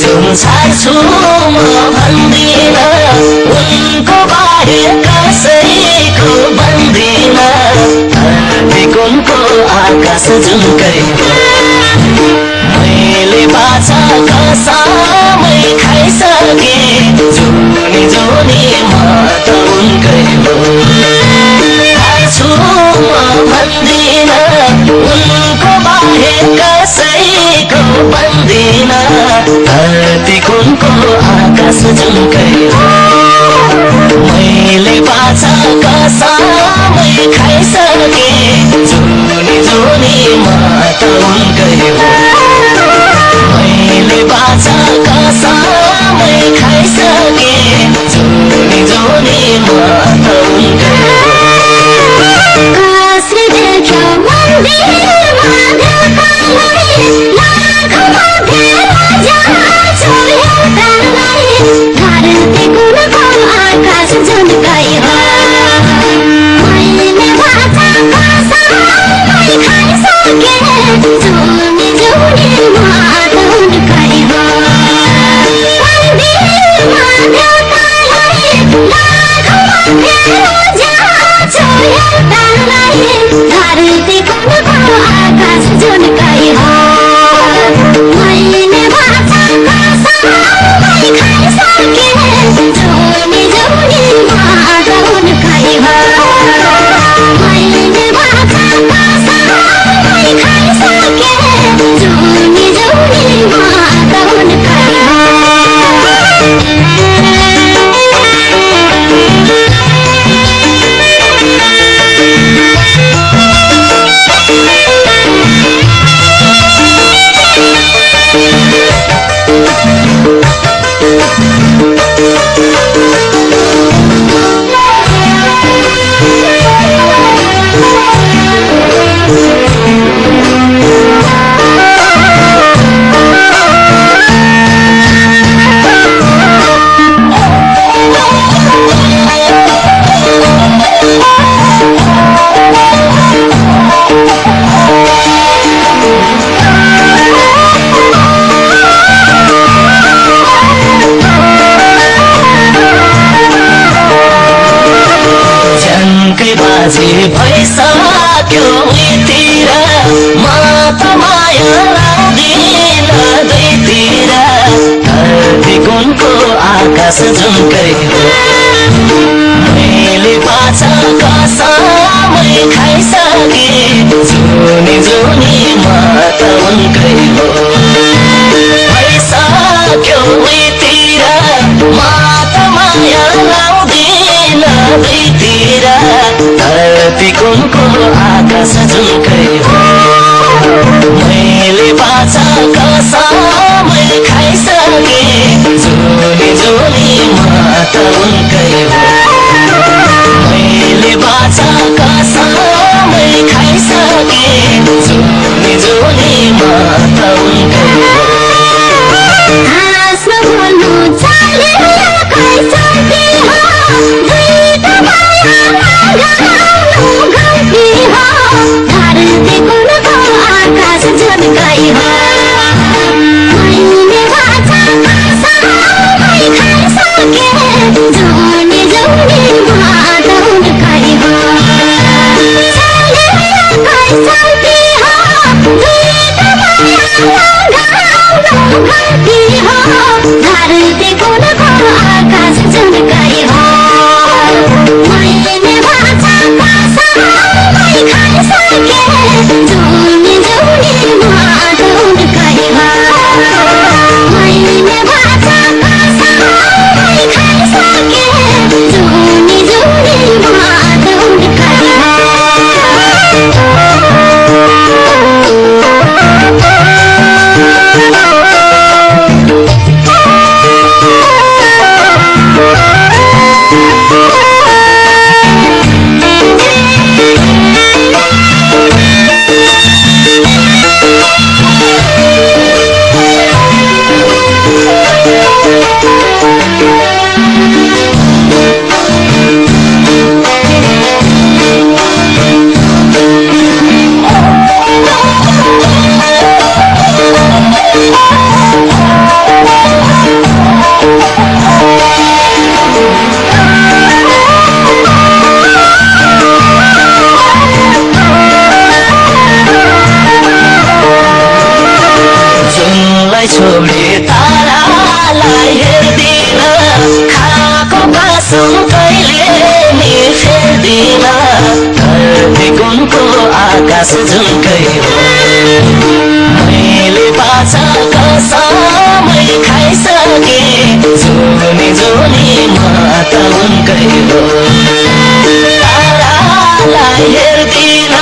जुन छाड्छु म भन्दिन उनको बाहेक कसैको बन्दिन धरती कुनको आकाश जुनकै मैले बाछा कसमै खाइसके जुनी जुनी म त उनकै हो छाड्छु म भन्दिन उनको बाहेक कसैको बन्दिन धरती कुनको आकाश जुनकै हो मैले बाछा कसमै खाइसके जुनी जुनी म त उनकै हो मैले बाछा कसमै खाइसके जुनी जुनी म त उनकै हो कसले देख्यो मन्दिरमा ढोकालाई लाखौँमा भेला जान्छौ एउटालाई धरती कुनको आकाश जुनकै हो मैले बाछा कसमै खाइसके जुनी जुनी म त उनकै हो मन्दिरमा ढोकालाई लाखौँमा भेला जान्छौ एउटालाई धरती कुनको आकाश जुनकै हो मैले बाछा कसमै खाइसके जुनी जुनी म त उनकै हो मैले बाछा कसमै खाइसके जुनी जुनी म त उनकै हो बाजे भइसक्यो उतिर म त माया लाउँदिन दुईतिर धरती कुनको आकाश जुनकै हो मैले बाछा कसमै खाइसके जुनी जुनी म त उनकै हो भइसक्यो उतिर म त माया लाउँदिन दुईतिर धरती कुनको आकाश जुनकै हो मैले बाछा कसमै खाइसके जुनी जुनी म त उनकै हो मैले बाछा कसमै खाइसके जुनी जुनी म त उनकै हो हाँस्नु बोल्नु चालेर खाइसके हो दुईटा मायामा गाउनु गल्ती हो धरती कुनको आकाश जुनकै हो मैले बाछा कसमै खाइसके जुनी जुनी म त उनकै हो चालेर खाइसके हो दुईटा मायामा गाउनु गल्ती हो धरती कुनको आकाश जुनकै हो मैले बाछा कसमै खाइसके जुनी जुनी म त उनकै हो मैले बाछा कसमै खाइसके जुनी जुनी म त उनकै हो आकाश झुल्कै हो मैले बाछा कसमै खाइसके जुनी जुनी मात उनकै हो तारालाई हेर्दिन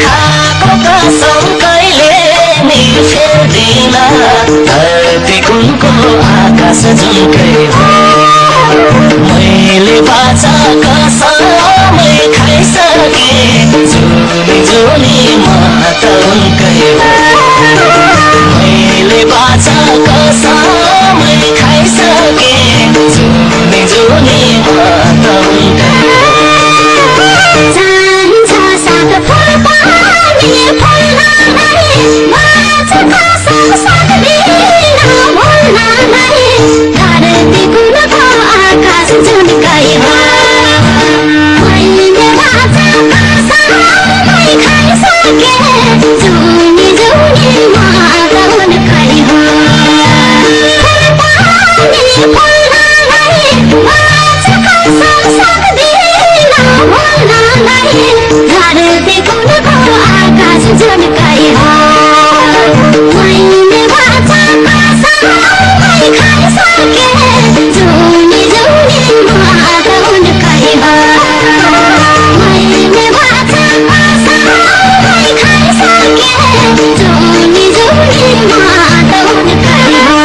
खाएको कसम कहिले नि फेर्दिन धरती कुनको आकाश झुल्कै हो मैले बाछा कसमै खाइसके जुनी जुनी मात उनकै हो मैले बाछा कसमै खाइसके जुनी जुनी मात उनकै हो चाहिन्छ साथ फुलपानी फुल्नलाई बाँचेको सब सक्दिन भुल्नलाई धरती कुनको आकाश झुल्कै हो मैले बाछा कसमै खाइसके जुनी जुनी मात उनकै हो फुलपानी फुल्नलाई बाँचेको सब सक्दिन भुल्नलाई धरती कुनको आकाश झुल्कै हो मैले बाछा कसमै खाइसके जुनी जुनी मात उनकै हो मैले बाछा कसमै खाइसके जुनी जुनी मात उनकै हो